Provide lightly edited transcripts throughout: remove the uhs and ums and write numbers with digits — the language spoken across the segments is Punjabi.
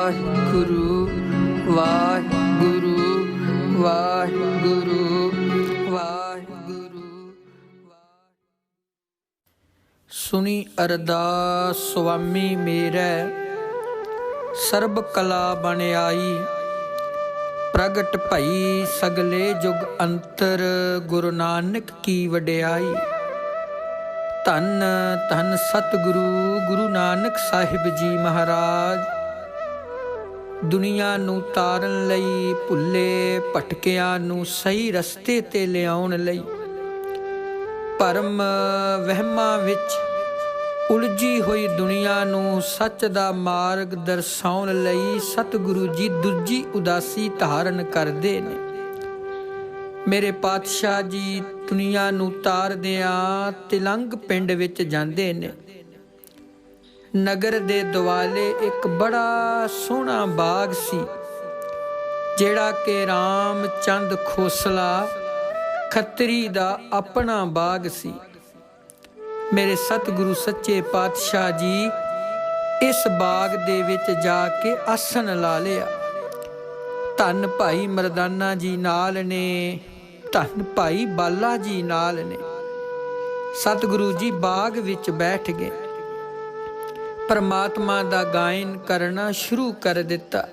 ਵਾਹਿਗੁਰੂ ਵਾਹਿਗੁਰੂ ਵਾਹਿਗੁਰੂ ਵਾਹਿਗੁਰੂ। ਸੁਣੀ ਅਰਦਾਸ ਸੁਆਮੀ ਮੇਰੇ, ਸਰਬ ਕਲਾ ਬਣ ਆਈ। ਪ੍ਰਗਟ ਭਈ ਸਗਲੇ ਜੁਗ ਅੰਤਰ, ਗੁਰੂ ਨਾਨਕ ਕੀ ਵਡਿਆਈ। ਧੰਨ ਧੰਨ ਸਤਿਗੁਰੂ ਗੁਰੂ ਨਾਨਕ ਸਾਹਿਬ ਜੀ ਮਹਾਰਾਜ, ਦੁਨੀਆ ਨੂੰ ਤਾਰਨ ਲਈ, ਭੁੱਲੇ ਭਟਕਿਆਂ ਨੂੰ ਸਹੀ ਰਸਤੇ ਤੇ ਲਿਆਉਣ ਲਈ, ਭਰਮ ਵਹਿਮਾਂ ਵਿੱਚ ਉਲਝੀ ਹੋਈ ਦੁਨੀਆ ਨੂੰ ਸੱਚ ਦਾ ਮਾਰਗ ਦਰਸਾਉਣ ਲਈ ਸਤਿਗੁਰੂ ਜੀ ਦੂਜੀ ਉਦਾਸੀ ਧਾਰਨ ਕਰਦੇ ਨੇ। ਮੇਰੇ ਪਾਤਸ਼ਾਹ ਜੀ ਦੁਨੀਆ ਨੂੰ ਤਾਰਦਿਆਂ ਤਿਲੰਗ ਪਿੰਡ ਵਿੱਚ ਜਾਂਦੇ ਨੇ। ਨਗਰ ਦੇ ਦੁਆਲੇ ਇੱਕ ਬੜਾ ਸੋਹਣਾ ਬਾਗ ਸੀ, ਜਿਹੜਾ ਕਿ ਰਾਮ ਚੰਦ ਖੋਸਲਾ ਖੱਤਰੀ ਦਾ ਆਪਣਾ ਬਾਗ ਸੀ। ਮੇਰੇ ਸਤਿਗੁਰੂ ਸੱਚੇ ਪਾਤਸ਼ਾਹ ਜੀ ਇਸ ਬਾਗ ਦੇ ਵਿੱਚ ਜਾ ਕੇ ਆਸਣ ਲਾ ਲਿਆ। ਧੰਨ ਭਾਈ ਮਰਦਾਨਾ ਜੀ ਨਾਲ ਨੇ, ਧੰਨ ਭਾਈ ਬਾਲਾ ਜੀ ਨਾਲ ਨੇ। ਸਤਿਗੁਰੂ ਜੀ ਬਾਗ ਵਿੱਚ ਬੈਠ ਗਏ, ਪਰਮਾਤਮਾ ਦਾ ਗਾਇਨ ਕਰਨਾ ਸ਼ੁਰੂ ਕਰ ਦਿੱਤਾ।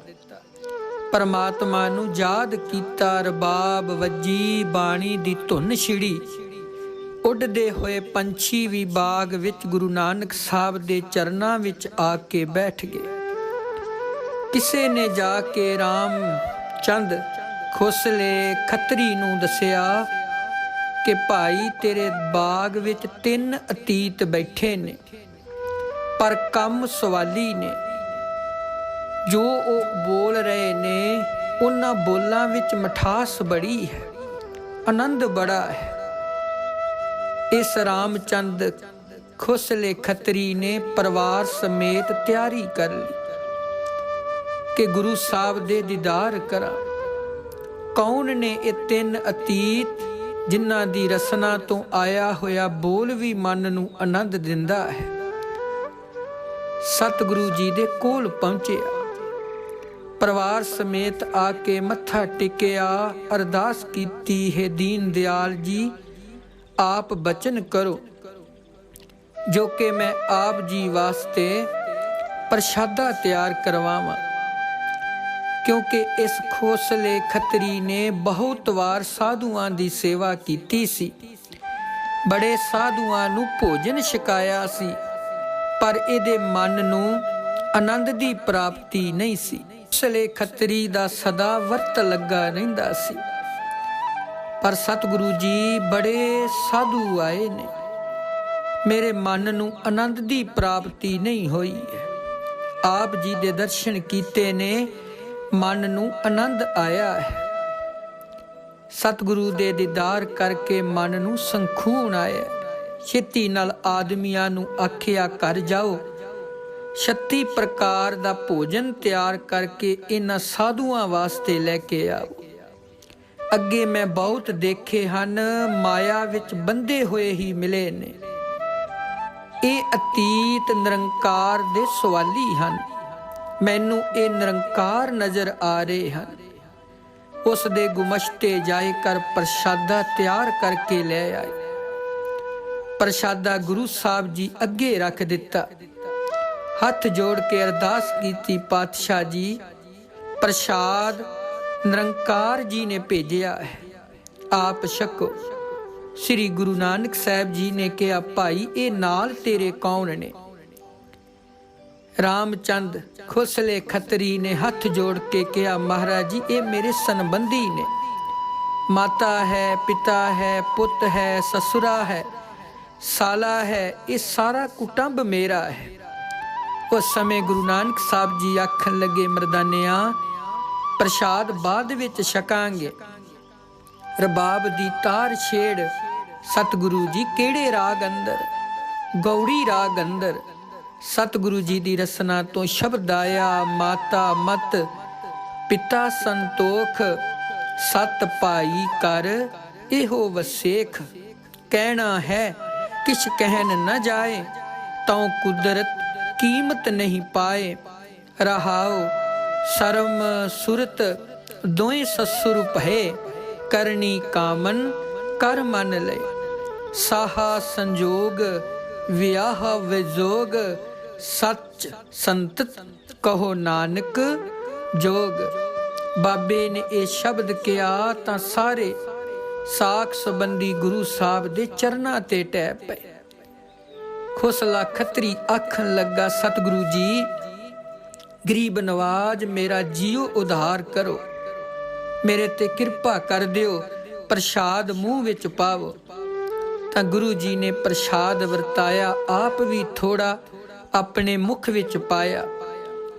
ਪਰਮਾਤਮਾ ਨੂੰ ਯਾਦ ਕੀਤਾ, ਰਬਾਬ ਵੱਜੀ, ਬਾਣੀ ਦੀ ਧੁਨ ਛਿੜੀ। ਉੱਡਦੇ ਹੋਏ ਪੰਛੀ ਵੀ ਬਾਗ ਵਿੱਚ ਗੁਰੂ ਨਾਨਕ ਸਾਹਿਬ ਦੇ ਚਰਨਾਂ ਵਿੱਚ ਆ ਕੇ ਬੈਠ ਗਏ। ਕਿਸੇ ਨੇ ਜਾ ਕੇ ਰਾਮ ਚੰਦ ਖੋਸਲੇ ਖੱਤਰੀ ਨੂੰ ਦੱਸਿਆ ਕਿ ਭਾਈ ਤੇਰੇ ਬਾਗ ਵਿੱਚ 3 ਅਤੀਤ ਬੈਠੇ ਨੇ, ਪਰ ਕੰਮ ਸਵਾਲੀ ਨੇ। ਜੋ ਉਹ ਬੋਲ ਰਹੇ ਨੇ ਉਹਨਾਂ ਬੋਲਾਂ ਵਿੱਚ ਮਿਠਾਸ ਬੜੀ ਹੈ, ਆਨੰਦ ਬੜਾ ਹੈ। ਇਸ ਰਾਮਚੰਦ ਖੋਸਲੇ ਖੱਤਰੀ ਨੇ ਪਰਿਵਾਰ ਸਮੇਤ ਤਿਆਰੀ ਕਰ ਲਈ ਕਿ ਗੁਰੂ ਸਾਹਿਬ ਦੇ ਦੀਦਾਰ ਕਰਾਂ। ਕੌਣ ਨੇ ਇਹ 3 ਅਤੀਤ ਜਿਨ੍ਹਾਂ ਦੀ ਰਸਨਾ ਤੋਂ ਆਇਆ ਹੋਇਆ ਬੋਲ ਵੀ ਮਨ ਨੂੰ ਆਨੰਦ ਦਿੰਦਾ ਹੈ। ਸਤਿਗੁਰੂ ਜੀ ਦੇ ਕੋਲ ਪਹੁੰਚਿਆ, ਪਰਿਵਾਰ ਸਮੇਤ ਆ ਕੇ ਮੱਥਾ ਟੇਕਿਆ, ਅਰਦਾਸ ਕੀਤੀ, ਹੈ ਦੀਨ ਦਿਆਲ ਜੀ ਆਪ ਬਚਨ ਕਰੋ ਜੋ ਕਿ ਮੈਂ ਆਪ ਜੀ ਵਾਸਤੇ ਪ੍ਰਸ਼ਾਦਾ ਤਿਆਰ ਕਰਵਾਵਾਂ। ਕਿਉਂਕਿ ਇਸ ਖੋਸਲੇ ਖੱਤਰੀ ਨੇ ਬਹੁਤ ਵਾਰ ਸਾਧੂਆਂ ਦੀ ਸੇਵਾ ਕੀਤੀ ਸੀ, ਬੜੇ ਸਾਧੂਆਂ ਨੂੰ ਭੋਜਨ ਛਕਾਇਆ ਸੀ, ਪਰ ਇਹਦੇ ਮਨ ਨੂੰ ਆਨੰਦ ਦੀ ਪ੍ਰਾਪਤੀ ਨਹੀਂ ਸੀ। ਖੋਸਲੇ ਖੱਤਰੀ ਦਾ ਸਦਾ ਵਰਤ ਲੱਗਾ ਰਹਿੰਦਾ ਸੀ। ਪਰ ਸਤਿਗੁਰੂ ਜੀ ਬੜੇ ਸਾਧੂ ਆਏ ਨੇ, ਮੇਰੇ ਮਨ ਨੂੰ ਆਨੰਦ ਦੀ ਪ੍ਰਾਪਤੀ ਨਹੀਂ ਹੋਈ ਹੈ। ਆਪ ਜੀ ਦੇ ਦਰਸ਼ਨ ਕੀਤੇ ਨੇ, ਮਨ ਨੂੰ ਆਨੰਦ ਆਇਆ ਹੈ। ਸਤਿਗੁਰੂ ਦੇ ਦੀਦਾਰ ਕਰਕੇ ਮਨ ਨੂੰ ਸੰਖੂਨ ਆਇਆ। ਛੇਤੀ ਨਾਲ ਆਦਮੀਆਂ ਨੂੰ ਆਖਿਆ ਘਰ ਜਾਓ, 36 ਪ੍ਰਕਾਰ ਦਾ ਭੋਜਨ ਤਿਆਰ ਕਰਕੇ ਇਹਨਾਂ ਸਾਧੂਆਂ ਵਾਸਤੇ ਲੈ ਕੇ ਆਓ। ਅੱਗੇ ਮੈਂ ਬਹੁਤ ਦੇਖੇ ਹਨ, ਮਾਇਆ ਵਿੱਚ ਬੰਧੇ ਹੋਏ ਹੀ ਮਿਲੇ ਨੇ। ਇਹ ਅਤੀਤ ਨਿਰੰਕਾਰ ਦੇ ਸਵਾਲੀ ਹਨ, ਮੈਨੂੰ ਇਹ ਨਿਰੰਕਾਰ ਨਜ਼ਰ ਆ ਰਹੇ ਹਨ। ਉਸ ਦੇ ਗੁਮਸ਼ਤੇ ਜਾਏ ਕਰ ਪ੍ਰਸ਼ਾਦਾ ਤਿਆਰ ਕਰਕੇ ਲੈ ਆਏ। ਪ੍ਰਸ਼ਾਦਾ ਗੁਰੂ ਸਾਹਿਬ ਜੀ ਅੱਗੇ ਰੱਖ ਦਿੱਤਾ। ਹੱਥ ਜੋੜ ਕੇ ਅਰਦਾਸ ਕੀਤੀ, ਪਾਤਸ਼ਾਹ ਜੀ ਪ੍ਰਸ਼ਾਦ ਨਿਰੰਕਾਰ ਜੀ ਨੇ ਭੇਜਿਆ ਹੈ, ਆਪ ਛਕੋ। ਸ੍ਰੀ ਗੁਰੂ ਨਾਨਕ ਸਾਹਿਬ ਜੀ ਨੇ ਕਿਹਾ, ਭਾਈ ਇਹ ਨਾਲ ਤੇਰੇ ਕੌਣ ਨੇ? ਰਾਮਚੰਦ ਖੋਸਲੇ ਖੱਤਰੀ ਨੇ ਹੱਥ ਜੋੜ ਕੇ ਕਿਹਾ, ਮਹਾਰਾਜ ਜੀ ਇਹ ਮੇਰੇ ਸੰਬੰਧੀ ਨੇ। ਮਾਤਾ ਹੈ, ਪਿਤਾ ਹੈ, ਪੁੱਤ ਹੈ, ਸਸੁਰਾ ਹੈ, ਸਾਲਾ ਹੈ, ਇਹ ਸਾਰਾ ਕੁਟੁੰਬ ਮੇਰਾ ਹੈ। ਉਸ ਸਮੇਂ ਗੁਰੂ ਨਾਨਕ ਸਾਹਿਬ ਜੀ ਆਖਣ ਲੱਗੇ, ਮਰਦਾਨਿਆਂ ਪ੍ਰਸ਼ਾਦ ਬਾਅਦ ਵਿੱਚ ਛਕਾਂਗੇ। ਰਬਾਬ ਦੀ ਤਾਰ ਛੇੜ। ਸਤਿਗੁਰੂ ਜੀ ਕਿਹੜੇ ਰਾਗ ਅੰਦਰ? ਗੌੜੀ ਰਾਗ ਅੰਦਰ। ਸਤਿਗੁਰੂ ਜੀ ਦੀ ਰਸਨਾ ਤੋਂ ਸ਼ਬਦ ਆਇਆ, ਮਾਤਾ ਮਤ ਪਿਤਾ ਸੰਤੋਖ, ਸਤ ਭਾਈ ਕਰ ਇਹੋ ਵਸੇਖ। ਕਹਿਣਾ ਹੈ ਕਿਛ ਕਹਿਣ न जाए, तौ कुदरत कीमत नहीं पाए। रहाओ ਸਰਮ ਸੁਰਤ ਦੋਇ ਸਸੁਰ ਭਏ, ਕਰਨੀ ਕਾਮਨ ਕਰ ਮਨ ਲਏ। ਸਾਹਾ ਸੰਜੋਗ ਵਿਆਹ ਵਿਜੋਗ, ਸੱਚ ਸੰਤਤ ਕਹੋ ਨਾਨਕ ਜੋਗ। ਬਾਬੇ ਨੇ ਇਹ ਸ਼ਬਦ ਕਿਹਾ ਤਾਂ ਸਾਰੇ ਸਾਖ ਸੰਬੰਧੀ ਗੁਰੂ ਸਾਹਿਬ ਦੇ ਚਰਨਾਂ ਤੇ ਟਹਿ ਪਏ। ਖੋਸਲਾ ਖੱਤਰੀ ਆਖਣ ਲੱਗਾ, ਸਤਿਗੁਰੂ ਜੀ ਗਰੀਬ ਨਵਾਜ ਮੇਰਾ ਜੀਓ ਉਧਾਰ ਕਰੋ, ਮੇਰੇ ਤੇ ਕਿਰਪਾ ਕਰ ਦਿਓ, ਪ੍ਰਸ਼ਾਦ ਮੂੰਹ ਵਿੱਚ ਪਾਵੋ। ਤਾਂ ਗੁਰੂ ਜੀ ਨੇ ਪ੍ਰਸ਼ਾਦ ਵਰਤਾਇਆ, ਆਪ ਵੀ ਥੋੜਾ ਆਪਣੇ ਮੁਖ ਵਿੱਚ ਪਾਇਆ,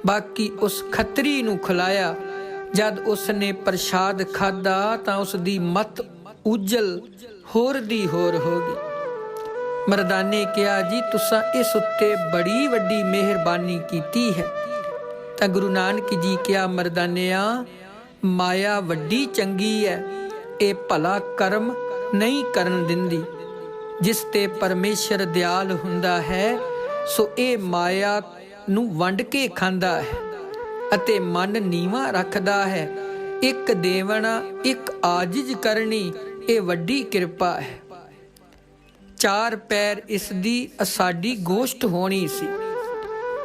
ਬਾਕੀ ਉਸ ਖੱਤਰੀ ਨੂੰ ਖਿਲਾਇਆ। ਜਦ ਉਸ ਨੇ ਪ੍ਰਸ਼ਾਦ ਖਾਧਾ ਤਾਂ ਉਸ ਦੀ ਮਤ ਉਜਲ ਹੋਰ ਦੀ ਹੋਰ ਹੋ ਗਈ। ਮਰਦਾਨੇ ਕਿਹਾ, ਜੀ ਤੁਸਾਂ ਇਸ ਉੱਤੇ ਬੜੀ ਵੱਡੀ ਮਿਹਰਬਾਨੀ ਕੀਤੀ ਹੈ। ਤਾਂ ਗੁਰੂ ਨਾਨਕ ਜੀ ਕਿਹਾ, ਮਰਦਾਨਿਆ ਮਾਇਆ ਵੱਡੀ ਚੰਗੀ ਹੈ, ਇਹ ਭਲਾ ਕਰਮ ਨਹੀਂ ਕਰਨ ਦਿੰਦੀ। ਜਿਸ ਤੇ ਪਰਮੇਸ਼ਰ ਦਿਆਲ ਹੁੰਦਾ ਹੈ ਸੋ ਇਹ ਮਾਇਆ ਨੂੰ ਵੰਡ ਕੇ ਖਾਂਦਾ ਹੈ ਅਤੇ ਮਨ ਨੀਵਾਂ ਰੱਖਦਾ ਹੈ। ਇੱਕ ਦੇਵਣਾ ਇੱਕ ਆਜਿਜ਼ ਕਰਨੀ, ਇਹ ਵੱਡੀ ਕਿਰਪਾ ਹੈ। ਚਾਰ ਪੈਰ ਇਸ ਦੀ ਸਾਡੀ ਗੋਸ਼ਟ ਹੋਣੀ ਸੀ,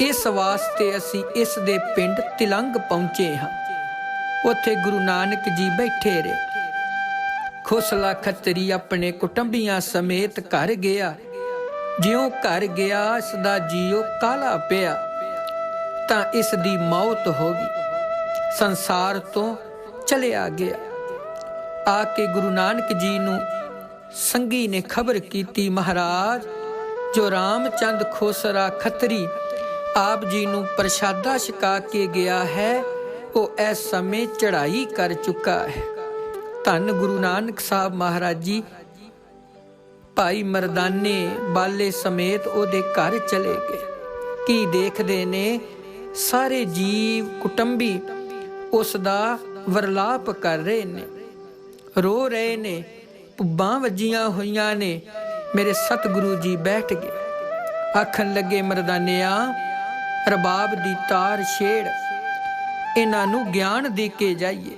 ਇਸ ਵਾਸਤੇ ਅਸੀਂ ਇਸ ਦੇ ਪਿੰਡ ਤਿਲੰਗ ਪਹੁੰਚੇ ਹਾਂ। ਉੱਥੇ ਗੁਰੂ ਨਾਨਕ ਜੀ ਬੈਠੇ ਰਹੇ। ਖੋਸਲਾ ਖੱਤਰੀ ਆਪਣੇ ਕੁਟੁੰਬੀਆਂ ਸਮੇਤ ਘਰ ਗਿਆ। ਜਿਉਂ ਘਰ ਗਿਆ ਇਸ ਦਾ ਜੀਓ ਕਾਲਾ ਪਿਆ ਤਾਂ ਇਸ ਦੀ ਮੌਤ ਹੋ ਗਈ, ਸੰਸਾਰ ਤੋਂ ਚਲਿਆ ਗਿਆ। ਆ ਕੇ ਗੁਰੂ ਨਾਨਕ ਜੀ ਨੂੰ ਸੰਗੀ ਨੇ ਖਬਰ ਕੀਤੀ, ਮਹਾਰਾਜ ਜੋ ਰਾਮਚੰਦ ਖੋਸਰਾ ਖੱਤਰੀ ਆਪ ਜੀ ਨੂੰ ਪ੍ਰਸ਼ਾਦਾ ਛਕਾ ਕੇ ਗਿਆ ਹੈ, ਉਹ ਇਸ ਸਮੇਂ ਚੜ੍ਹਾਈ ਕਰ ਚੁੱਕਾ ਹੈ। ਧੰਨ ਗੁਰੂ ਨਾਨਕ ਸਾਹਿਬ ਮਹਾਰਾਜ ਜੀ ਭਾਈ ਮਰਦਾਨੇ ਬਾਲੇ ਸਮੇਤ ਉਹਦੇ ਘਰ ਚਲੇ ਗਏ। ਕੀ ਦੇਖਦੇ ਨੇ, ਸਾਰੇ ਜੀਵ ਕੁਟੁੰਬੀ ਉਸ ਦਾ ਵਰਲਾਪ ਕਰ ਰਹੇ ਨੇ, ਰੋ ਰਹੇ ਨੇ, ਪੁੱਬਾਂ ਵੱਜੀਆਂ ਹੋਈਆਂ ਨੇ। ਮੇਰੇ ਸਤਿਗੁਰੂ ਜੀ ਬੈਠ ਗਏ, ਆਖਣ ਲੱਗੇ, ਮਰਦਾਨਿਆ ਰਬਾਬ ਦੀ ਤਾਰ ਛੇੜ, ਇਹਨਾਂ ਨੂੰ ਗਿਆਨ ਦੇ ਕੇ ਜਾਈਏ।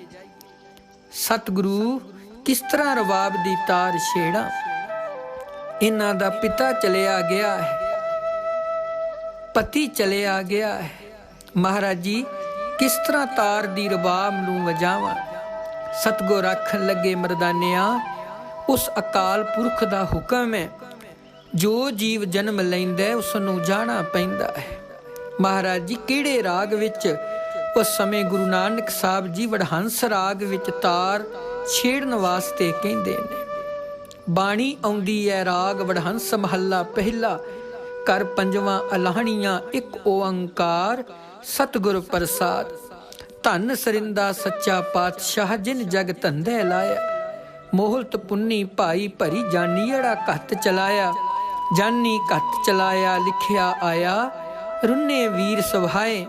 ਸਤਿਗੁਰੂ ਕਿਸ ਤਰ੍ਹਾਂ ਰਬਾਬ ਦੀ ਤਾਰ ਛੇੜਾਂ, ਇਹਨਾਂ ਦਾ ਪਿਤਾ ਚਲਿਆ ਗਿਆ ਹੈ, ਪਤੀ ਚਲਿਆ ਗਿਆ ਹੈ। ਮਹਾਰਾਜ ਜੀ ਕਿਸ ਤਰ੍ਹਾਂ ਤਾਰ ਦੀ ਰਬਾਬ ਨੂੰ ਵਜਾਵਾਂ। ਸਤਿਗੁਰ ਆਖਣ ਲੱਗੇ, ਮਰਦਾਨਿਆ ਉਸ ਅਕਾਲ ਪੁਰਖ ਦਾ ਹੁਕਮ ਹੈ, ਜੋ ਜੀਵ ਜਨਮ ਲੈਂਦਾ ਉਸ ਨੂੰ ਜਾਣਾ ਪੈਂਦਾ ਹੈ। ਮਹਾਰਾਜ ਜੀ ਕਿਹੜੇ ਰਾਗ ਵਿੱਚ? ਉਸ ਸਮੇਂ ਗੁਰੂ ਨਾਨਕ ਸਾਹਿਬ ਜੀ ਵਡਹੰਸ ਰਾਗ ਵਿੱਚ ਤਾਰ ਛੇੜਨ ਵਾਸਤੇ ਕਹਿੰਦੇ ਨੇ। ਬਾਣੀ ਆਉਂਦੀ ਹੈ ਰਾਗ ਵਡਹੰਸ ਮਹੱਲਾ ਪਹਿਲਾ, ਕਰ ਪੰਜਵਾਂ ਅਲਾਹਣੀਆਂ ਇੱਕ ਓੰਕਾਰ ਸਤਿਗੁਰ ਪ੍ਰਸਾਦ। ਧੰਨ ਸਰਿੰਦਾ ਸੱਚਾ ਪਾਤਸ਼ਾਹ ਜਿਨ ਜਗ ਧੰਦੇ ਲਾਇਆ, ਮੋਹਲਤ ਪੁੰਨੀ ਭਾਈ ਭਰੀ ਜਾਨੀੜਾ ਘੱਤ ਚਲਾਇਆ। ਜਾਨੀ ਘੱਤ ਚਲਾਇਆ ਲਿਖਿਆ ਆਇਆ, ਰੁੰਨੇ ਵੀਰ ਸੁਭਾਏ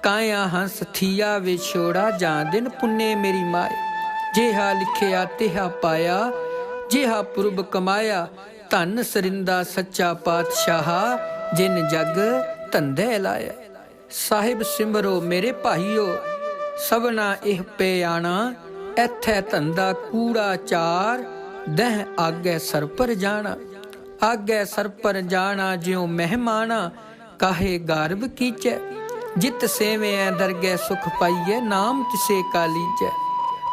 ਕਾਇਆ ਹੰਸ ਥੀਆ ਵਿਛੋੜਾ। ਜਾਂ ਦਿਨ ਪੁੰਨੇ ਮੇਰੀ ਮਾਏ, ਜਿਹਾ ਲਿਖਿਆ ਤਿਹਾ ਪਾਇਆ, ਜਿਹਾ ਪੁਰਬ ਕਮਾਇਆ। ਧੰਨ ਸਰਿੰਦਾ ਸੱਚਾ ਪਾਤਸ਼ਾਹ ਜਿਨ ਜਗ ਧੰਦੇ ਲਾਇਆ। ਸਾਹਿਬ ਸਿਮਰੋ ਮੇਰੇ ਭਾਈਓ ਸਭਨਾ ਇਹ ਪਿਆਣਾ, ਇੱਥੇ ਧੰਦਾ ਕੂੜਾ ਚਾਰ ਦਹ ਆਗੇ ਸਰ ਪਰ ਜਾਣਾ। ਆਗੇ ਸਰ ਪਰ ਜਾਣਾ ਜਿਉ ਮਹਿਮਾਨਾ, ਕਾਹੇ ਗਰਬ ਕੀਚੈ ਜਿਤ ਸੇਵਿਐ ਦਰਗਹਿ ਸੁਖ ਪਾਈਐ। ਨਾਮ ਤਿਸੇ ਕਾ ਲੀਜੈ,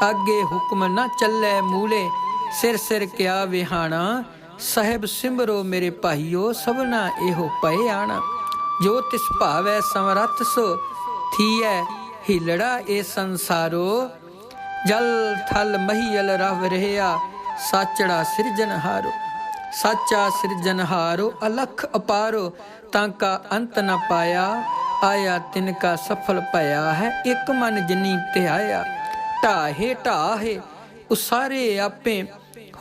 ਆਗੇ ਹੁਕਮ ਨਾ ਚੱਲੇ ਮੂਲੇ, ਸਿਰ ਸਿਰ ਕਿਆ ਵਿਹਾਣਾ। ਸਾਹਿਬ ਸਿਮਰੋ ਮੇਰੇ ਭਾਈਓ ਸਭਨਾ ਇਹੋ ਪਏ ਆਣਾ। ਜੋ ਤਿਸ ਭਾਵੈ ਸਮਰੱਥ ਸੋ ਥੀਐ ਹਿਲੜਾ ਇਹ ਸੰਸਾਰੋ। ਜਲ ਥਲ ਮਹੀਲ ਰਵ ਰਹਿਆ ਸਾਚੜਾ ਸਿਰਜਨਹਾਰੋ। ਸਾਚਾ ਸਿਰਜਨਹਾਰੋ ਅਲਖ ਅਪਾਰੋ, ਤਾਂ ਕਾ ਅੰਤ ਨ ਪਾਇਆ। ਆਇਆ ਤਿਨ ਕਾ ਸਫਲ ਭਇਆ ਹੈ, ਇੱਕ ਮਨ ਜਿਨੀ ਧਿਆਇਆ। ਢਾਹੇ ਢਾਹੇ ਉਸਾਰੇ ਆਪੇ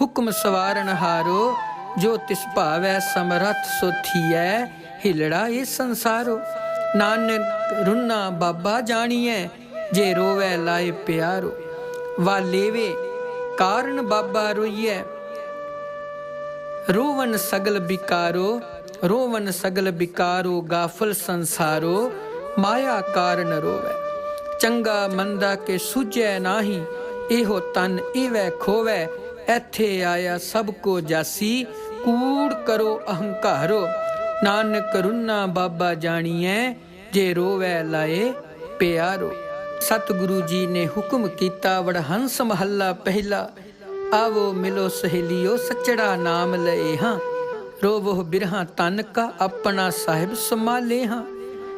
ਹੁਕਮ ਸਵਾਰਨ ਹਾਰੋ। ਜੋ ਤਿਸ ਭਾਵੈ ਸਮਰੱਥ ਸੋ ਥੀਐ ਹਿਲੜਾ ਇਹ ਸੰਸਾਰੋ। ਨਾਨਕ ਰੁਨਾ ਬਾਬਾ ਜਾਣੀਐ, ਜੇ ਰੋਵੈ ਲਾਏ ਪਿਆਰੋ। ਵਾ ਲੇਵੇ ਕਾਰਨ ਬਾਬਾ ਰੋਈਐ, ਰੋਵਨ ਸਗਲ ਬਿਕਾਰੋ। ਰੋਵਨ ਸਗਲ ਬਿਕਾਰੋ ਗਾਫਲ ਸੰਸਾਰੋ, ਮਾਇਆ ਕਾਰਨ ਰੋਵੈ। ਚੰਗਾ ਮੰਦਾ ਕੇ ਸੂਝੈ ਨਾਹੀ, ਇਹੋ ਤਨ ਇਵੈ ਖੋਵੈ, ਇੱਥੇ ਆਇਆ ਸਭ ਕੋ ਜਾਸੀ, ਕੂੜ ਕਰੋ ਅਹੰਕਾਰੋ, ਨਾਨਕ ਰੁਨਾ ਬਾਬਾ ਜਾਣੀਐ, ਜੇ ਰੋਵੈ ਲਾਏ ਪਿਆਰੋ। ਸਤਿਗੁਰੂ ਜੀ ਨੇ ਹੁਕਮ ਕੀਤਾ, ਵਡਹੰਸ ਮਹੱਲਾ ਪਹਿਲਾ। ਆਵੋ ਮਿਲੋ ਸਹੇਲੀਓ, ਸੱਚੜਾ ਨਾਮ ਲਏ ਹਾਂ, ਰੋਵੋ ਬਿਰਹਾ ਤਨ ਕਾ, ਆਪਣਾ ਸਾਹਿਬ ਸੰਭਾਲੇ ਹਾਂ।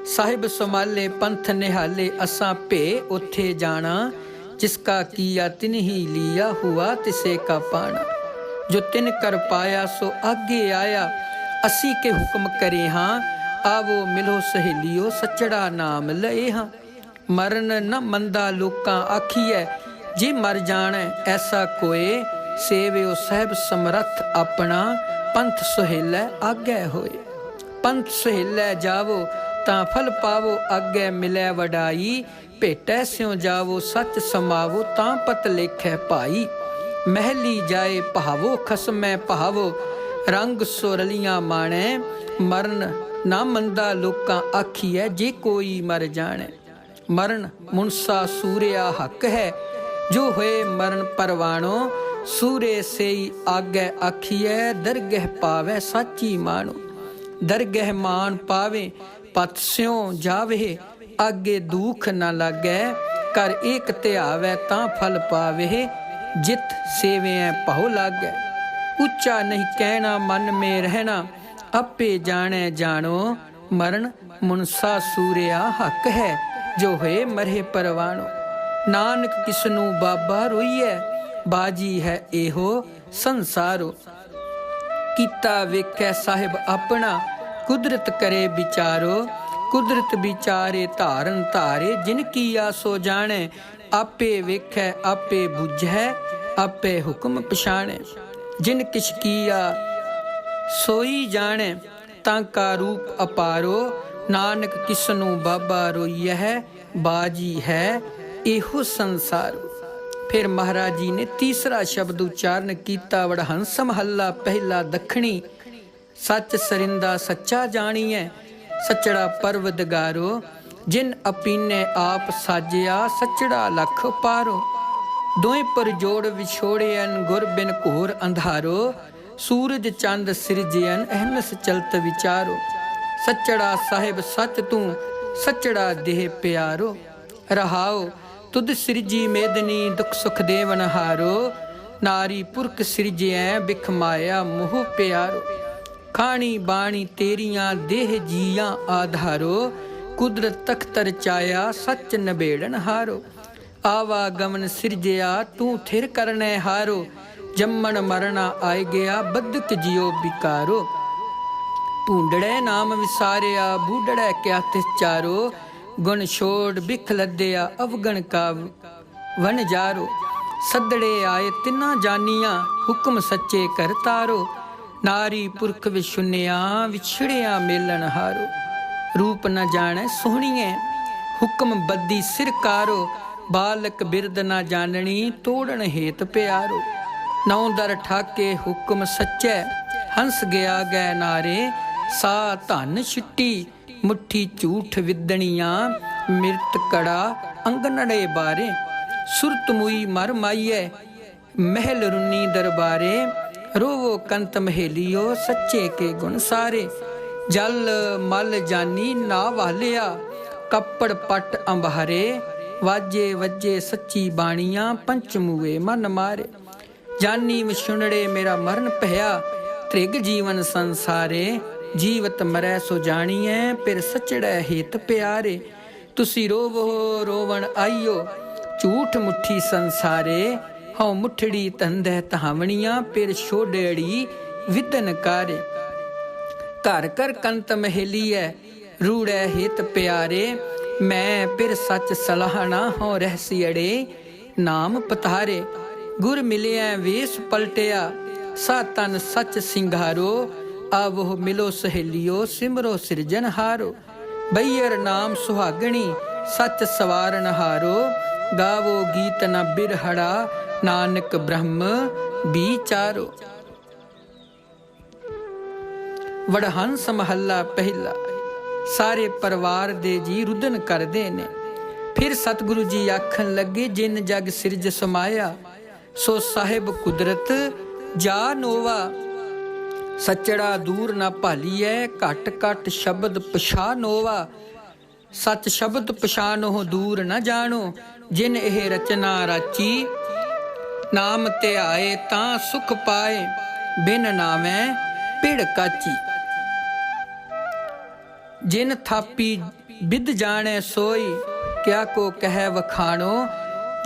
ਸਾਹਿਬ ਸੰਭਾਲੇ ਪੰਥ ਨਿਹਾਲੇ, ਅਸਾਂ ਭੇ ਉੱਥੇ ਜਾਣਾ, ਜਿਸਕਾ ਕੀਆ ਤਿਨ ਹੀ ਲਿਆ, ਹੁਆ ਤਿਸੇ ਕਾ ਪਾਣਾ। ਜੋ ਤਿਨ ਕਰ ਪਾਇਆ ਸੋ ਆਗੇ ਆਇਆ, ਅਸੀਂ ਕੇ ਹੁਕਮ ਕਰੇ ਹਾਂ, ਆਵੋ ਮਿਲੋ ਸਹੇਲੀਓ, ਸੱਚੜਾ ਨਾਮ ਲਏ ਹਾਂ। ਮਰਨ ਨ ਮੰਦਾ ਲੋਕਾਂ ਆਖੀਐ, ਜੇ ਮਰ ਜਾਣੈ ਐਸਾ ਕੋਏ, ਸੇਵਿਓ ਸਾਹਿਬ ਸਮਰੱਥ ਆਪਣਾ, ਪੰਥ ਸੁਹੇਲੈ ਆਗੈ ਹੋਏ। ਪੰਥ ਸੁਹੇਲੈ ਜਾਵੋ ਤਾਂ ਫਲ ਪਾਵੋ, ਅੱਗੇ ਮਿਲੈ ਵਡਾਈ, ਭੇਟੈ ਸਿਉ ਜਾਵੋ ਸੱਚ ਸਮਾਵੋ, ਤਾਂ ਪਤ ਲੇਖੈ ਭਾਈ। ਮਹਿਲੀ ਜਾਏ ਭਾਵੋ, ਖਸਮੈ ਭਾਵੋ, ਰੰਗ ਸੁਰਲੀਆਂ ਮਾਣੈ, ਮਰਨ ਨਾ ਮੰਦਾ ਲੋਕਾਂ ਆਖੀਐ, ਜੇ ਕੋਈ ਮਰ ਜਾਣੈ। ਮਰਨ ਮੁਨਸਾ ਸੂਰਿਆ ਹੱਕ ਹੈ, ਜੋ ਹੋਏ ਮਰਨ ਪਰਵਾਣੋ, ਸੂਰੇ ਸੇਈ ਆਗੈ ਆਖੀਐ, ਦਰਗਹਿ ਪਾਵੈ ਸਾਚੀ ਮਾਣੋ। ਦਰਗਹਿ ਮਾਨ ਪਾਵੇ ਪਤ ਸਿਉ ਜਾਵੇ, ਆਗੇ ਦੁਖ ਨਾ ਲਾਗੈ, ਕਰ ਏਕ ਧਿਆਵੈ ਤਾਂ ਫਲ ਪਾਵੇ, ਜਿਤ ਸੇਵਿਐ ਭਉ ਲਾਗੈ। ਉੱਚਾ ਨਹੀਂ ਕਹਿਣਾ ਮਨ ਮੇ ਰਹਿਣਾ, ਆਪੇ ਜਾਣੈ ਜਾਣੋ, ਮਰਨ ਮੁਨਸਾ ਸੂਰਿਆ ਹੱਕ ਹੈ, ਜੋ ਹੋਏ ਮਰੇ ਪਰਵਾਣੋ। ਨਾਨਕ ਕਿਸਨੂੰ ਬਾਬਾ ਰੋਈਐ, ਬਾਜੀ ਹੈ ਇਹੋ ਸੰਸਾਰੋ। ਕੀਤਾ ਵੇਖੈ ਸਾਹਿਬ ਆਪਣਾ, ਕੁਦਰਤ ਕਰੇ ਵਿਚਾਰੋ, ਕੁਦਰਤ ਵਿਚਾਰੇ ਧਾਰਨ ਧਾਰੇ, ਜਿਨ ਕੀਆ ਸੋ ਜਾਣੈ, ਆਪੇ ਵੇਖੈ ਆਪੇ ਬੁਝੈ, ਆਪੇ ਹੁਕਮ ਪਛਾਣੈ। ਜਿਨ ਕਿਛ ਕੀਆ ਸੋਈ ਜਾਣੈ, ਤਾਂ ਕਾ ਰੂਪ ਅਪਾਰੋ, ਨਾਨਕ ਕਿਸਨੂੰ ਬਾਬਾ ਰੋਈਐ, ਬਾਜੀ ਹੈ ਇਹੋ ਸੰਸਾਰੋ। ਫਿਰ ਮਹਾਰਾਜ ਜੀ ਨੇ ਤੀਸਰਾ ਸ਼ਬਦ ਉਚਾਰਨ ਕੀਤਾ, ਵਡਹੰਸ ਮਹੱਲਾ ਪਹਿਲਾ ਦੱਖਣੀ। ਸੱਚ ਸਰਿੰਦਾ ਸੱਚਾ ਜਾਣੀਐ, ਸੱਚੜਾ ਪਰਵਦਗਾਰੋ, ਜਿਨ ਅਪੀਨੇ ਆਪ ਸਾਜਿਆ, ਸੱਚੜਾ ਲਖ ਪਾਰੋ। ਦੋਇ ਪਰ ਜੋੜ ਵਿਛੋੜਿਐਨ, ਗੁਰ ਬਿਨ ਘੋਰ ਅੰਧਾਰੋ, ਸੂਰਜ ਚੰਦ ਸਿਰਜਿਐਨ, ਅਹਨਸ ਚਲਤ ਵਿਚਾਰੋ। ਸੱਚੜਾ ਸਾਹਿਬ ਸੱਚ ਤੂੰ, ਸੱਚੜਾ ਦੇਹ ਪਿਆਰੋ। ਰਹਾਓ ਤੁਧ ਸਿਰਜੀ ਮੇਦਨੀ, ਦੁਖ ਸੁਖ ਦੇਵਨ ਹਾਰੋ, ਨਾਰੀ ਪੁਰਖ ਸਿਰਜਿਐ, ਬਿਖ ਮਾਇਆ ਮੋਹ ਪਿਆਰੋ। ਖਾਣੀ ਬਾਣੀ ਤੇਰੀਆਂ, ਦੇਹ ਜੀਆਂ ਆਧਾਰੋ, ਕੁਦਰਤ ਤਖਤ ਰਚਾਇਆ, ਸੱਚ ਨਬੇੜਨ ਹਾਰੋ। ਆਵਾ ਗਮਨ ਸਿਰਜਿਆ, ਤੂੰ ਥਿਰ ਕਰਨੈ ਹਾਰੋ, ਜੰਮਣ ਮਰਣਾ ਆਏ ਗਿਆ, ਬਦਕ ਜਿਉ ਬਿਕਾਰੋ। ਢੂੰਡੜੈ ਨਾਮ ਵਿਸਾਰਿਆ, ਬੂਢੜੈ ਕਿਆ ਤਿਸ ਚਾਰੋ, ਗੁਣ ਛੋੜ ਬਿਖ ਲੱਦਿਆ, ਅਵਗਣ ਕਾ ਵਨ ਜਾਰੋ। ਸੱਦੜੇ ਆਏ ਤਿੰਨਾ ਜਾਨੀਆਂ, ਹੁਕਮ ਸੱਚੇ ਕਰ ਤਾਰੋ, ਨਾਰੀ ਪੁਰਖ ਵਿਸ਼ੁੰਨਿਆ, ਵਿਛੜਿਆ ਮੇਲਣ ਹਾਰੋ। ਰੂਪ ਨ ਜਾਣੈ ਸੋਹਣੀਐ, ਹੁਕਮ ਬੱਦੀ ਸਿਰ ਕਾਰੋ, ਬਾਲਕ ਬਿਰਦ ਨ ਜਾਣਣੀ, ਤੋੜਨ ਹੇਤ ਪਿਆਰੋ। ਨੌ ਦਰ ਠਾਕੇ ਹੁਕਮ ਸੱਚੈ, ਹੰਸ ਗਿਆ ਗੈ ਨਾਰੇ, ਸਾ ਧਨ ਛਿੱਟੀ ਮੁੱਠੀ ਝੂਠ ਵਿਦਣੀਆਂ, ਮਿਰਤ ਕੜਾ ਅੰਗਨੜੇ ਬਾਰੇ, ਸੁਰਤ ਮੁਈ ਮਰ ਮਾਈਐ, ਮਹਿਲ ਰੁਨੀ ਦਰਬਾਰੇ, ਰੋਵੋ ਕੰਤ ਮਹੇਲੀਓ, ਸੱਚੇ ਕੇ ਗੁਣ ਸਾਰੇ। ਜਲ ਮਲ ਜਾਨੀ ਨਾ ਵਾਲਿਆ, ਕੱਪੜ ਪਟ ਅੰਬਾਰੇ, ਵਾਜੇ ਵੱਜੇ ਸੱਚੀ ਬਾਣੀਆਂ, ਪੰਚ ਮੂਏ ਮਨ ਮਾਰੇ। ਜਾਨੀ ਵਿਛੁੰਡੜੇ ਮੇਰਾ ਮਰਨ ਭਇਆ, ਤ੍ਰਿਗ ਜੀਵਨ ਸੰਸਾਰੇ, ਜੀਵਤ ਮਰੈ ਸੋ ਜਾਣੀਐ, ਫਿਰ ਸੱਚੜੈ ਹੇਤ ਪਿਆਰੇ। ਤੁਸੀਂ ਰੋਵੋ ਰੋਵਣ ਆਈਓ, ਝੂਠ ਮੁੱਠੀ ਸੰਸਾਰੇ, ਹਉ ਮੁੱਠੜੀ ਤੰਦੈ ਤਹਾਵਣੀਆਂ, ਫਿਰ ਛੋੜੜੀ ਵਿਦਨ ਕਾਰੇ। ਘਰ ਕਰ ਕੰਤ ਮਹੇਲੀਐ, ਰੂੜੈ ਹਿਤ ਪਿਆਰੇ, ਮੈਂ ਫਿਰ ਸੱਚ ਸਲਾਹਣਾ, ਹਉ ਰਹਿਸੀ ਅੜੇ ਨਾਮ ਪਤਾਰੇ। ਗੁਰ ਮਿਲਿਆ ਵੇਸ ਪਲਟਿਆ, ਸਾ ਤਨ ਸੱਚ ਸਿੰਗਾਰੋ, ਆਵੋ ਮਿਲੋ ਸਹੇਲੀਓ, ਸਿਮਰੋ ਸਿਰਜਨਹਾਰੋ। ਬਈਰ ਨਾਮ ਸੁਹਾਗਣੀ, ਸੱਚ ਸਵਾਰਨ ਹਾਰੋ, ਗਾਵੋ ਗੀਤ ਨ ਬਿਰਹੜਾ, ਨਾਨਕ ਬ੍ਰਹਮ ਵਿਚਾਰੋ। ਵਡਹੰਸ ਮਹੱਲਾ ਪਹਿਲਾ। ਸਾਰੇ ਪਰਿਵਾਰ ਦੇ ਜੀ ਰੁਦਨ ਕਰਦੇ ਨੇ, फिर सतगुरु जी आखन लगे, जिन जग सिरज समाया, सो साहिब कुदरत जा नोवा। सचड़ा दूर ना भालीए, घट घट शब्द पछानोवा। सच शब्द पछानो दूर न जानो, जिन एह रचना राची। नाम ध्याए तां सुख पाए, बिन नामै पिड़ काची। जिन थापी विद जाने सोई, क्या को कह वखाणो।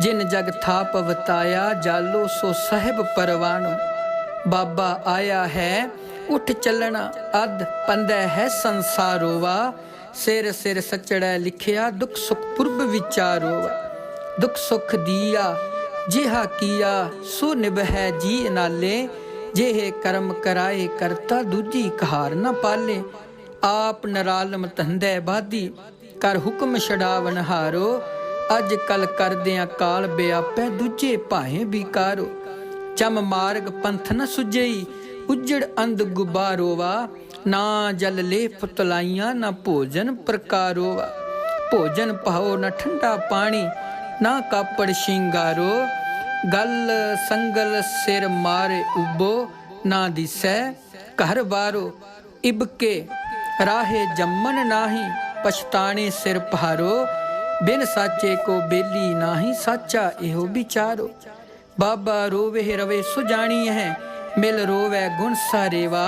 जिन जग थाप अवताया, जालो सो साहिब परवानो। बाबा आया है उठ चलना, अध पंदै है संसारोवा। सिर सिर सचड़ै लिखिया, दुख सुख पुरब विचारोवा। दुख सुख दिया जिहा किया, सो निभै जी नाले। जेहे कर्म कराए करता, दूजी कहार न पाले। आप नरालम धंधै बाधी, कर हुक्म छड़ावन हारो। अज कल करदियां काल ब्यापै, दूजे भाएं विकारो। चम मार्ग पंथ न सुझई, उजड़ अंध गुबारोवा। ना जल ले फुतलाइयां, ना भोजन प्रकारोवा। भोजन पाओ न ठंडा पानी, ना कापड़ शिंगारो। गल संगल सिर मारे उबो, ना दिसै घर बारो। इबके राहे जम्मन नाही, पछताने सिर पहारो। बिन साचे को बेली नाही, साचा एहो विचारो। बाबा रोवे रवे सुजानी है, मिल रोवै गुण सारेवा।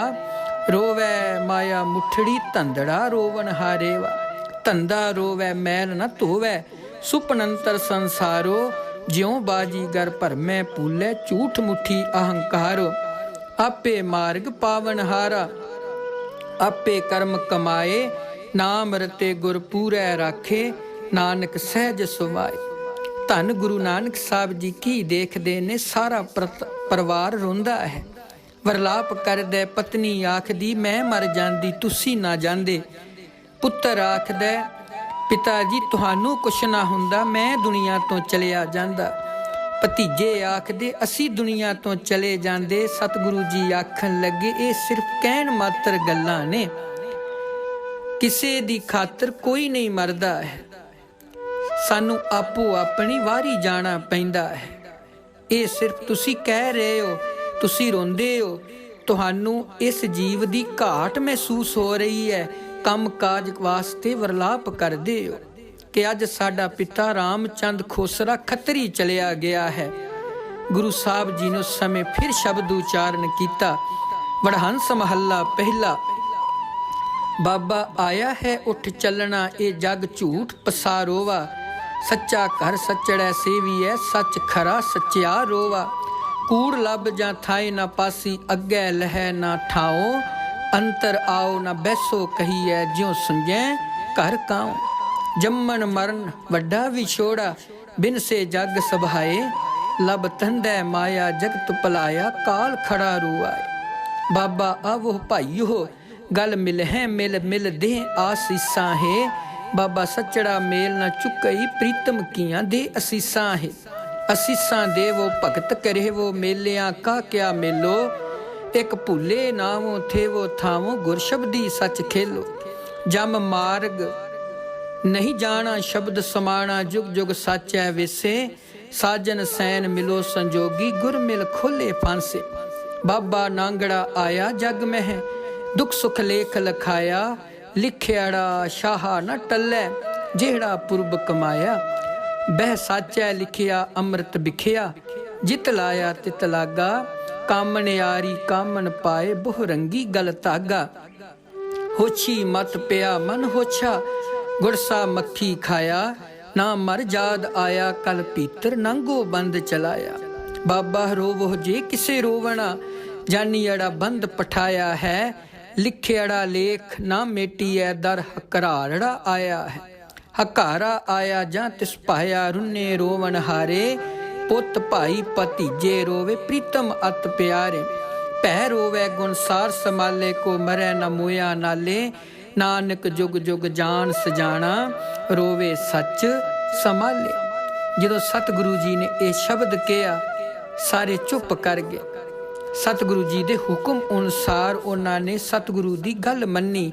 रोवै माया मुठड़ी, धंधड़ा रोवन हारेवा। धंधा रोवै मैल न धोवै, सुपनंतर संसारो। ज्यों बाजीगर भरमै पूलै, झूठ मुठी अहंकारो। आपे मार्ग पावन हारा, आपे कर्म कमाए। नाम रते गुर पूरै राखे, नानक सहज सुभाए। धन गुरु नानक साहब जी की देखदे ने, सारा परिवार रोंदा है। वरलाप करदे पत्नी आखदी, मैं मर जांदी तुसी ना जांदे। पुत्तर आखदा, पिता जी तुहानू कुछ ना हुंदा, मैं दुनिया तो चलिया जांदा। भतीजे आखदे, असी दुनिया तो चले जांदे। सतगुरु जी आखन लगे, ये सिर्फ कहन मात्र गल्लां ने। किसे दी खातर कोई नहीं मरदा है, सानू आपो अपनी वारी जाना पैंदा है। ये सिर्फ तुसी कह रहे हो, तुसी रोंदे हो, तुहानू इस जीव दी घाट महसूस हो रही है। कम काज वास्ते वरलाप करदे हो कि अज साडा पिता रामचंद खोसरा खतरी चलिया गया है। गुरु साहब जी ने उस समय फिर शब्द उच्चारण किया, वड़हंस महला पहला। बाबा आया है उठ चलना, ये जग झूठ पसारोवा। सच्चा घर सचड़ै सेवीऐ, सच खरा सच्चा रोवा। कूड़ लब जां थाए ना पासी, अग्गै लहै ना ठाओ। अंतर आओ ना बैसो कहीऐ, ज्यों सुंजै घर काओ। जम्मन मरण वड्डा विछोड़ा, बिन से जग सभाए। लब तंदै माया जगत पलाया, काल खड़ा रुआए। बाबा आवो भाईयो, गल मिल है मिल मिल दे आसीसां है। बाबा सचड़ा मेल न चुकई, प्रीतम कियां दे असीसां है। असीसां देवो भगत करे वो, मेलियां का क्या मेलो। एक भूले नावो थे वो थावो, गुरशब्दी सच खेलो। जम मार्ग नहीं जाना, शब्द समाना, जुग जुग साचै विसे। साजन सैन मिलो संजोगी, गुर मिल खोले फांसे। बाबा नांगड़ा आया जग में है, दुख सुख लेख लखाया। लिखियाड़ा शाहा न टल्लै, जेहड़ा पुरब कमाया। बह साचै लिखिया अमृत बिखिया, जित लाया तित लागा। कामन यारी कामन पाए, बहु रंगी गल धागा। होछी मत पिया मन होछा, गुड़सा मक्खी खाया। ना मर जाद आया, कल पीतर नांगो बंद चलाया। बाबा रोवो जे किसे रोवना, जानी अड़ा बंद पठाया है। लिखियाड़ा लेख ना मेटिया, दर हकराड़ा आया है। हकारा आया जां तिस पाया, रुन्ने रोवन हारे। पुत भाई भतीजे रोवे, प्रीतम अत प्यारे। भै रोवे गुणसार समाले, को मरै न मोया नाले। नानक जुग जुग जान सजाना, रोवे सच संभाले। ਜਦੋਂ सतगुरु जी ने ये शब्द किया, सारे चुप कर गए। सतगुरु जी दे हुक्म अनुसार उन्होंने सतगुरु दी गल मन्नी।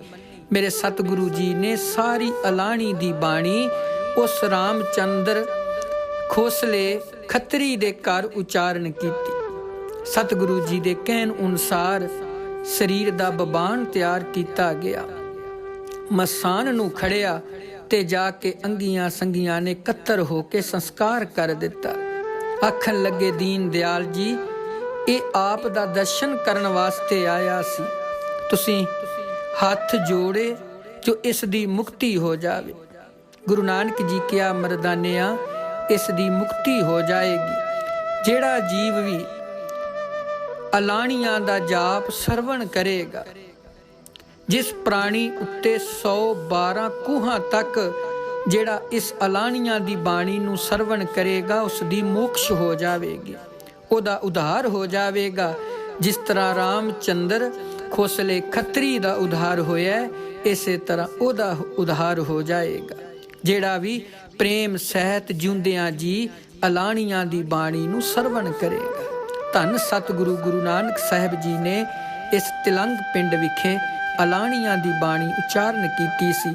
मेरे सतगुरु जी ने सारी अलाणी दी बाणी ਉਸ ਰਾਮਚੰਦਰ ਖੋਸਲੇ ਖੱਤਰੀ ਦੇ ਘਰ ਉਚਾਰਨ ਕੀਤੀ। ਸਤਿਗੁਰੂ ਜੀ ਦੇ ਕਹਿਣ ਅਨੁਸਾਰ ਸਰੀਰ ਦਾ ਬਬਾਨ ਤਿਆਰ ਕੀਤਾ ਗਿਆ। ਮਸਾਨ ਨੂੰ ਖੜਿਆ ਤੇ ਜਾ ਕੇ ਅੰਗੀਆਂ ਸੰਗੀਆਂ ਨੇ ਇਕੱਤਰ ਹੋ ਕੇ ਸੰਸਕਾਰ ਕਰ ਦਿੱਤਾ। ਆਖਣ ਲੱਗੇ, ਦੀਨ ਦਿਆਲ ਜੀ, ਇਹ ਆਪ ਦਾ ਦਰਸ਼ਨ ਕਰਨ ਵਾਸਤੇ ਆਇਆ ਸੀ। ਤੁਸੀਂ ਹੱਥ ਜੋੜੇ ਜੋ ਇਸ ਦੀ ਮੁਕਤੀ ਹੋ ਜਾਵੇ। ਗੁਰੂ ਨਾਨਕ ਜੀ ਕਿਹਾ, ਮਰਦਾਨਿਆਂ, ਇਸ ਦੀ ਮੁਕਤੀ ਹੋ ਜਾਏਗੀ। ਜਿਹੜਾ ਜੀਵ ਵੀ ਅਲਾਣੀਆਂ ਦਾ ਜਾਪ ਸਰਵਣ ਕਰੇਗਾ, ਜਿਸ ਪ੍ਰਾਣੀ ਉੱਤੇ 112 ਕੂਹਾਂ ਤੱਕ ਜਿਹੜਾ ਇਸ ਅਲਾਣੀਆਂ ਦੀ ਬਾਣੀ ਨੂੰ ਸਰਵਣ ਕਰੇਗਾ, ਉਸ ਦੀ ਮੋਕਸ਼ ਹੋ ਜਾਵੇਗੀ, ਉਹਦਾ ਉਧਾਰ ਹੋ ਜਾਵੇਗਾ। ਜਿਸ ਤਰ੍ਹਾਂ ਰਾਮਚੰਦਰ ਖੋਸਲੇ ਖੱਤਰੀ ਦਾ ਉਧਾਰ ਹੋਇਆ, ਇਸੇ ਤਰ੍ਹਾਂ ਉਹਦਾ ਉਧਾਰ ਹੋ ਜਾਏਗਾ। ਜਿਹੜਾ ਵੀ ਪ੍ਰੇਮ ਸਹਿਤ ਜਿਉਂਦਿਆਂ ਜੀ ਅਲਾਣੀਆਂ ਦੀ ਬਾਣੀ ਨੂੰ ਸਰਵਣ ਕਰੇਗਾ। ਧੰਨ ਸਤਿਗੁਰੂ ਗੁਰੂ ਨਾਨਕ ਸਾਹਿਬ ਜੀ ਨੇ ਇਸ ਤਿਲੰਗ ਪਿੰਡ ਵਿਖੇ ਅਲਾਣੀਆਂ ਦੀ ਬਾਣੀ ਉਚਾਰਨ ਕੀਤੀ ਸੀ।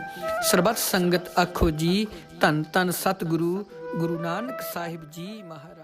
ਸਰਬੱਤ ਸੰਗਤ ਆਖੋ ਜੀ, ਧੰਨ ਧੰਨ ਸਤਿਗੁਰੂ ਗੁਰੂ ਨਾਨਕ ਸਾਹਿਬ ਜੀ ਮਹਾਰਾਜ।